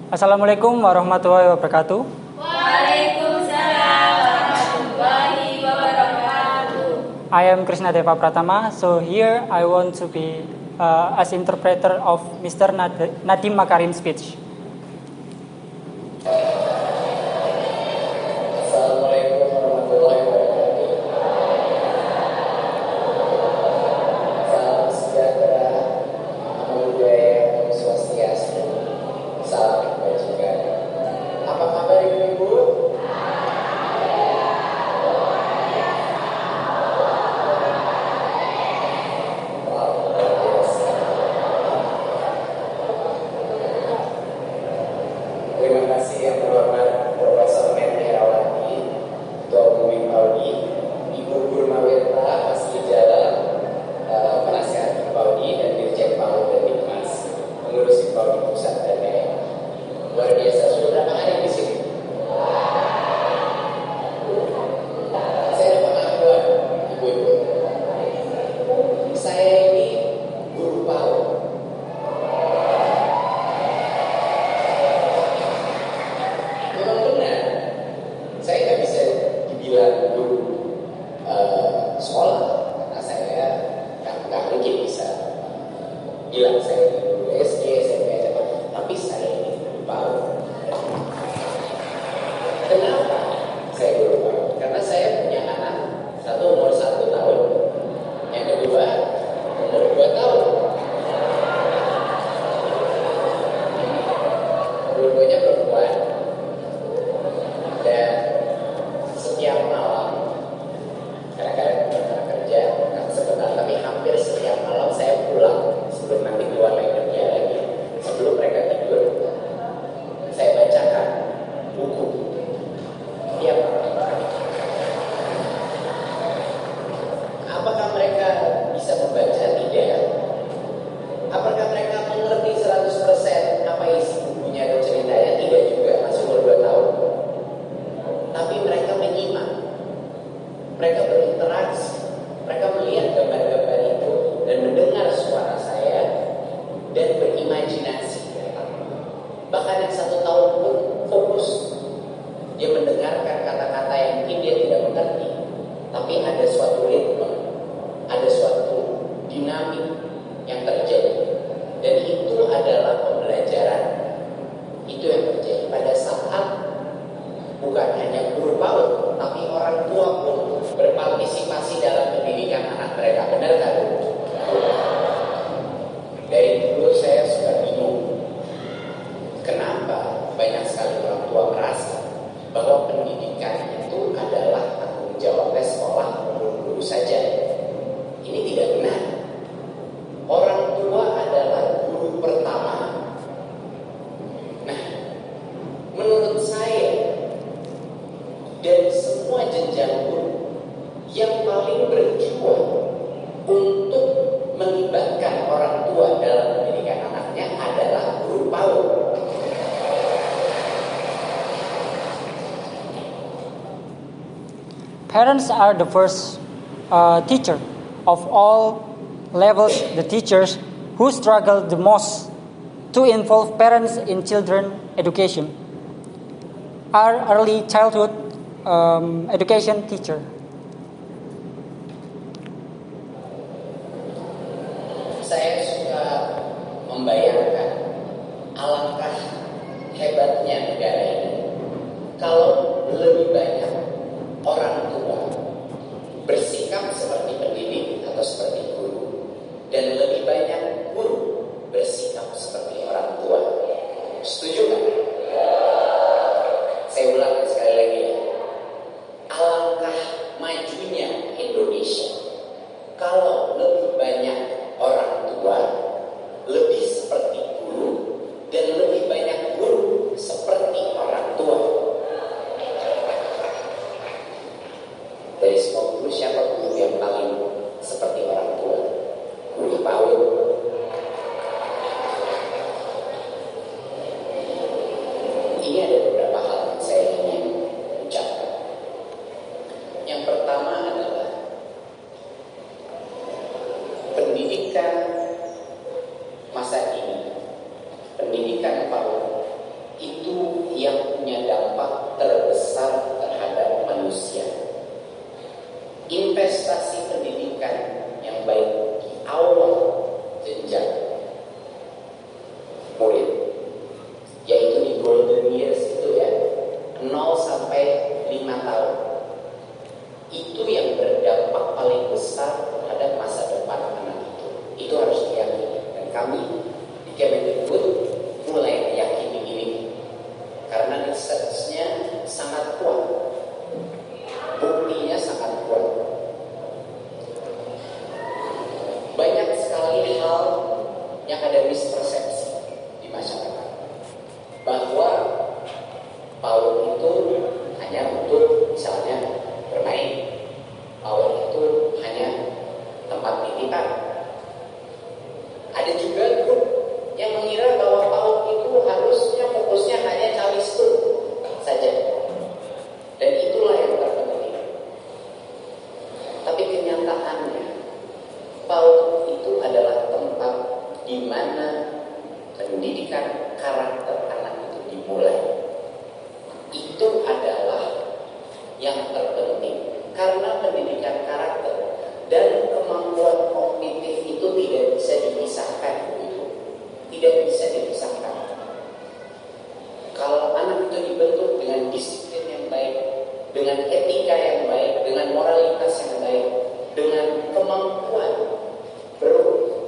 Assalamualaikum warahmatullahi wabarakatuh. Waalaikumsalam warahmatullahi wabarakatuh. I am Krishna Deva Pratama. So here I want to be as interpreter of Mr. Nadiem Makarim speech. Assalamualaikum warahmatullahi wabarakatuh. Salam sejahtera, namo buddhaya, om swastiastu, salam kebajikan. Apa kabar ibu-ibu? Wow, luar biasa. Terima kasih yang terhormat Profesor Henry Herawati, Ketua Umum Paudi, Ibu Gurmawirta Asli Jalan, Penasihat Paudi dan Dirjen PAUD dan Dikmas, pengurus Paudi Pusat dan Daerah. Luar biasa, sudah berapa hari di sini? Saya dapat pengakuan, ibu-ibu. Saya ini guru PAUD. Memang benar, saya nggak bisa dibilang guru sekolah karena saya nggak mungkin bisa bilang saya guru SD, SMP, SMA, tapi saya ini guru PAUD. Kenapa saya guru PAUD? Karena saya punya anak, satu umur 1 tahun, yang kedua umur 2 tahun. Dua-duanya perempuan. Dan setiap malam, kadang-kadang berangkat kerja, kadang sebentar, tapi hampir setiap malam saya pulang sebelum nanti keluar lagi kerja lagi, sebelum mereka tidur, saya bacakan buku tiap malam. Apakah mereka bisa membaca? Tidak. Apakah mereka mengerti 100% apa isi bukunya atau ceritanya? Tidak juga, masih umur 2 tahun. Tapi mereka menyimak, mereka berinteraksi, mereka melihat gambar-gambar itu dan mendengar suara saya dan berimajinasi. Bahkan yang 1 tahun pun fokus, dia mendengarkan kata-kata yang mungkin dia tidak mengerti, tapi ada suatu ritme, ada suatu dinamik yang terjadi, dan itu adalah pembelajaran. Itu yang terjadi pada saat bukan hanya guru PAUD, tapi orang tua pun berpartisipasi dalam pendidikan anak mereka. Benar tak, Bu? Dari dulu saya suka bingung, kenapa banyak sekali orang tua merasa bahwa pendidikan itu adalah tanggung jawabnya sekolah guru saja. Ini tidak benar. Orang tua adalah guru pertama. Nah, menurut saya, dari semua jenjang guru, yang paling berjuang untuk melibatkan orang tua dalam pendidikan anaknya adalah guru PAUD. Parents are the first teacher of all levels. The teachers who struggle the most to involve parents in children education are early childhood education teacher. Saya suka membayangkan alangkah hebatnya negara ini kalau lebih banyak orang tua bersikap seperti pendidik atau seperti guru, dan lebih banyak guru bersikap seperti orang tua. Setuju kan? Saya ulang sekali lagi ya. Alangkah majunya Indonesia kalau lebih banyak orang tua lebih seperti guru, dan lebih banyak guru seperti orang tua. Dari semua guru, siapa guru yang paling seperti orang tua? Guru PAUD. Ini ada beberapa hal yang saya ingin ucapkan. Yang pertama adalah pendidikan masa kini, pendidikan PAUD pendidikan karakter anak itu dimulai. Itu adalah yang terpenting, karena pendidikan karakter dan kemampuan kognitif itu tidak bisa dipisahkan, tidak bisa dipisahkan. Kalau anak itu dibentuk dengan disiplin yang baik, dengan etika yang baik, dengan moralitas yang baik, dengan kemampuan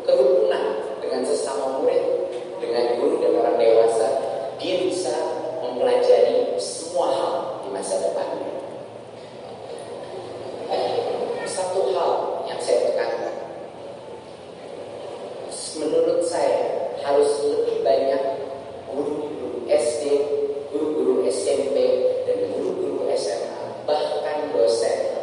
kerukunan dengan sesama murid, dengan guru dan orang dewasa, dia bisa mempelajari semua hal di masa depannya. Satu hal yang saya tekankan, menurut saya harus lebih banyak guru-guru SD, guru-guru SMP, dan guru-guru SMA, bahkan dosen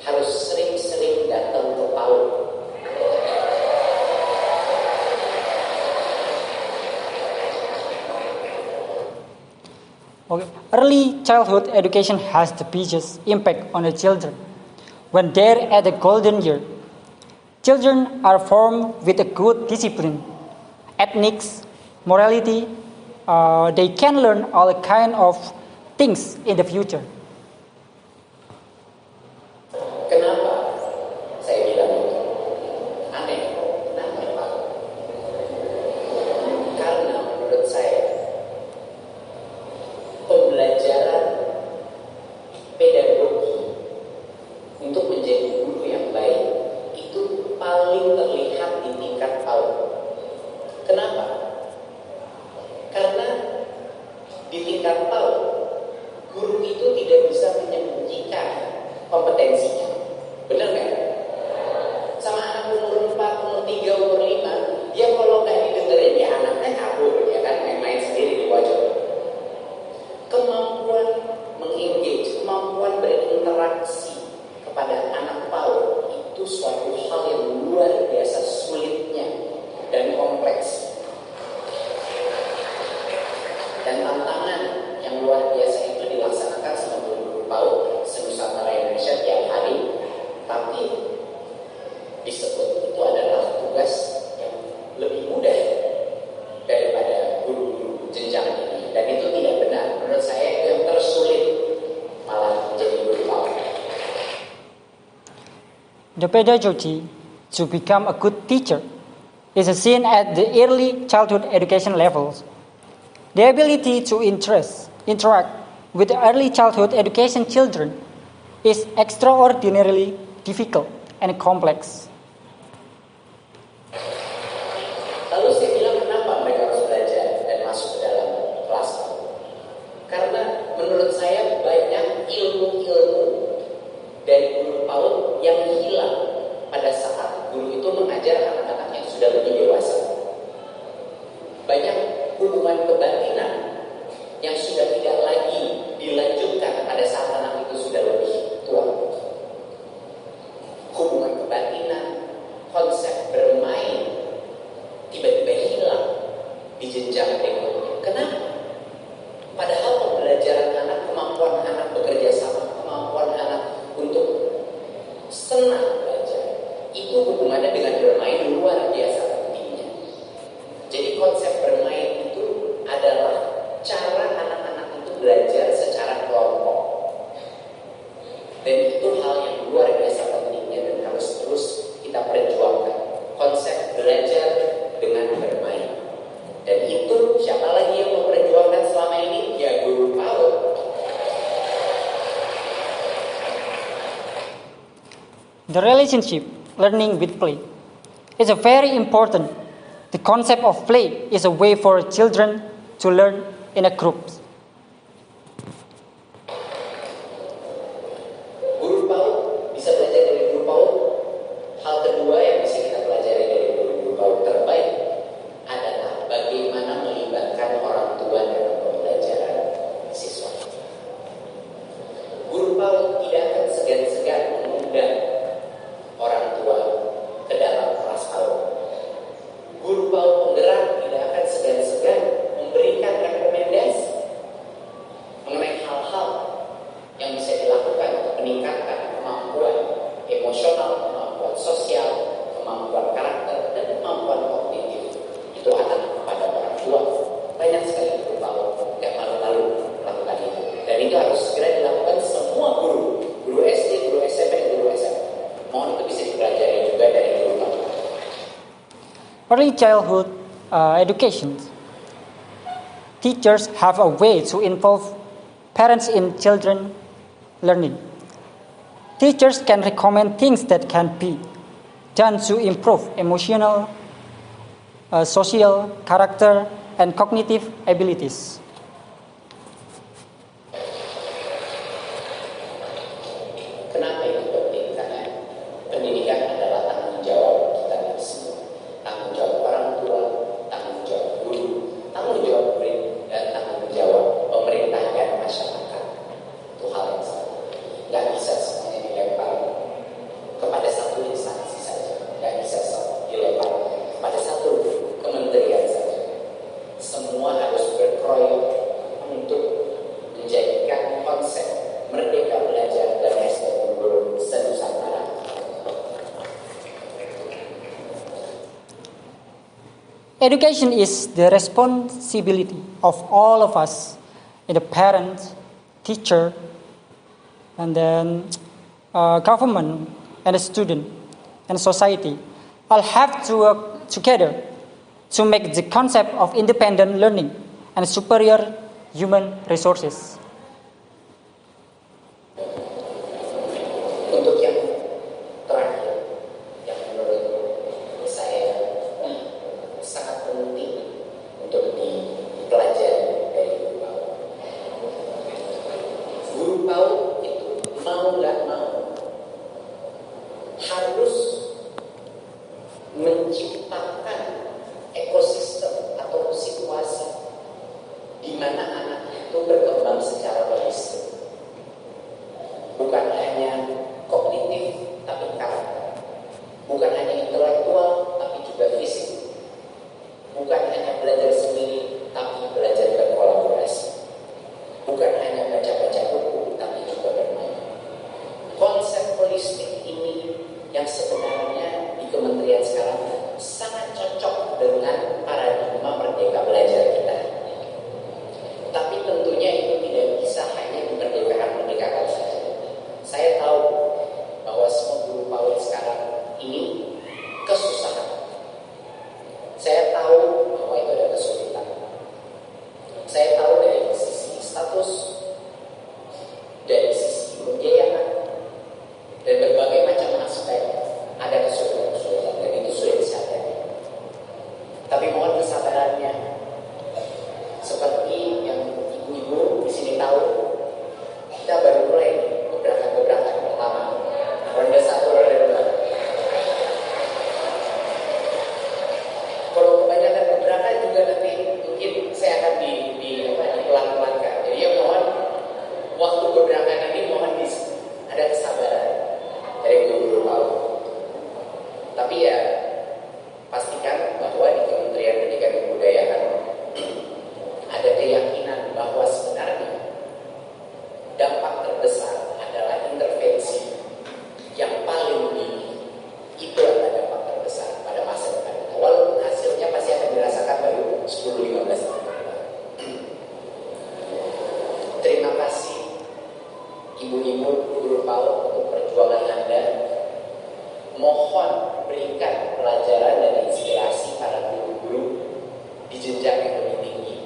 harus sering-sering datang ke PAUD. Okay. Early childhood education has the biggest impact on the children. When they're at the golden year, children are formed with a good discipline, ethics, morality. They can learn all kind of things in the future. Kenapa saya bilang itu? Aneh, kenapa Pak? Karena menurut saya pembelajaran pedagogi untuk menjadi guru yang baik itu paling terlihat di tingkat PAUD. Kenapa? Karena di tingkat PAUD guru itu tidak bisa menyembunyikan kompetensinya. Benar nggak? Sama anak umur 4, umur 3, umur 5, ya kalau nggak didengerin ya anaknya kabur, ya kan, main-main sendiri di pojok. Kemampuan mengengage, kemampuan berinteraksi kepada anak PAUD itu suatu hal yang luar biasa sulitnya dan kompleks. Dan tantangan yang luar biasa itu dilaksanakan sama guru PAUD se-Nusantara Indonesia tiap hari, tapi disebut itu adalah tugas yang lebih mudah daripada guru-guru jenjang ini, dan itu tidak benar. Menurut saya itu yang tersulit malah menjadi guru PAUD. The pedagogy to become a good teacher is seen at the early childhood education levels. The ability to interact with the early childhood education children is extraordinarily difficult and complex. Lalu saya bilang kenapa mereka harus belajar dan masuk ke dalam kelas? Karena menurut saya banyak ilmu-ilmu dari guru PAUD yang hilang pada saat guru itu mengajar anak-anak yang sudah lebih dewasa. Banyak hubungan kebatinan yang sudah tidak lagi dilanjutkan pada saat anak itu sudah lebih tua. Hubungan kebatinan, konsep bermain tiba-tiba hilang di jenjang berikutnya. Kenapa? Padahal pembelajaran anak, kemampuan anak bekerja sama, kemampuan anak untuk senang belajar, itu hubungannya dengan bermain luar biasa pentingnya. Jadi konsep bermain itu adalah cara anak-anak itu belajar secara kelompok. Dan itu hal yang luar biasa pentingnya dan harus terus kita perjuangkan. Konsep belajar dengan bermain. Dan itu siapa lagi yang memperjuangkan selama ini? Ya guru PAUD. The relationship learning with play is a very important. The concept of play is a way for children to learn in a group. Guru PAUD bisa belajar dari guru PAUD. Hal kedua yang bisa kita pelajari dari guru PAUD terbaik adalah bagaimana melibatkan orang tua dalam pembelajaran siswa. Guru PAUD tidak akan segan-segan mengundang orang tua ke dalam kelas PAUD. Guru PAUD penggerak tidak akan segan-segan memberikan rekomendasi early childhood education, teachers have a way to involve parents in children learning. Teachers can recommend things that can be done to improve emotional, social, character, and cognitive abilities. Kenapa itu penting? Karena pendidikan adalah tanggung jawab kita semua. Tanggung jawab orang tua, tanggung jawab guru, tanggung jawab murid, dan tanggung jawab pemerintah dan masyarakat. Itu hal yang sama. Gak bisa semuanya dilempar kepada satu instansi saja. Gak bisa dilempar pada satu kementerian saja. Semua harus berkroyok untuk menjadikan konsep merdeka belajar dan SDM senusantara. Education is the responsibility of all of us, the parent, teacher, and then government, and the student, and society. All have to work together to make the concept of independent learning and superior human resources. Untuk yang terakhir, yang menurut saya sangat penting untuk dipelajari dari guru PAUD. Guru PAUD itu mau nggak mau harus menciptakan ekosistem atau situasi di mana anak itu berkembang secara holistik. Bukan hanya kognitif, tapi karakter. Bukan hanya intelektual, tapi juga fisik. Bukan hanya belajar sendiri, tapi belajar berkolaborasi. Bukan hanya baca-baca buku, tapi juga bermain. Konsep holistik ini yang sebenarnya di kementerian sekarang sangat cocok dengan paradigma merdeka belajar kita. Tapi tentunya itu tidak bisa hanya dimerdekakan saja. Saya tahu bahwa semua guru PAUD sekarang ini kesusahan. Saya tahu bahwa itu ada kesulitan. Saya tahu dari sisi status, dari sisi pembiayaan, dan berbagai macam aspek ada kesulitan-kesulitan, dan itu sudah disadari. Tapi mohon kesabarannya, seperti yang ibu-ibu di sini tahu, kita baru mulai gebrakan-gebrakan pertama, ronde 1, ronde 2. Kalau kebanyakan gebrakan juga nanti mungkin saya akan dipelan-pelankan. Jadi ya mohon waktu gebrakan ini mohon ada kesabaran dari guru-guru PAUD. Tapi ya pastikan bahwa di Kementerian Pendidikan dan Kebudayaan ada keyakinan bahwa sebenarnya dampak terbesar adalah intervensi yang paling dini. Itu adalah dampak terbesar pada masa depan. Walaupun hasilnya pasti akan dirasakan baru 10-15 tahun. Terima kasih ibu-ibu guru PAUD untuk perjuangan Anda. Mohon berikan pelajaran dan inspirasi para guru-guru di jenjang yang lebih tinggi.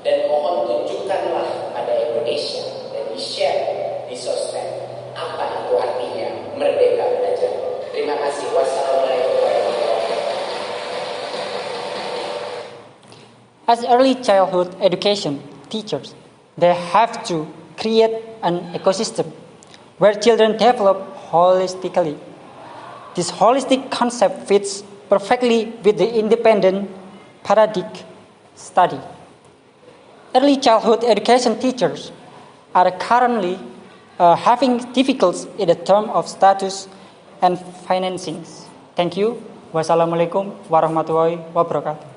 Dan mohon tunjukkanlah pada Indonesia dan di-share di sosmed apa itu artinya merdeka belajar. Terima kasih. Wassalamualaikum warahmatullahi wabarakatuh. As early childhood education teachers, they have to create an ecosystem where children develop holistically. This holistic concept fits perfectly with the independent paradigm study. Early childhood education teachers are currently having difficulties in the term of status and financing. Thank you. Wassalamualaikum warahmatullahi wabarakatuh.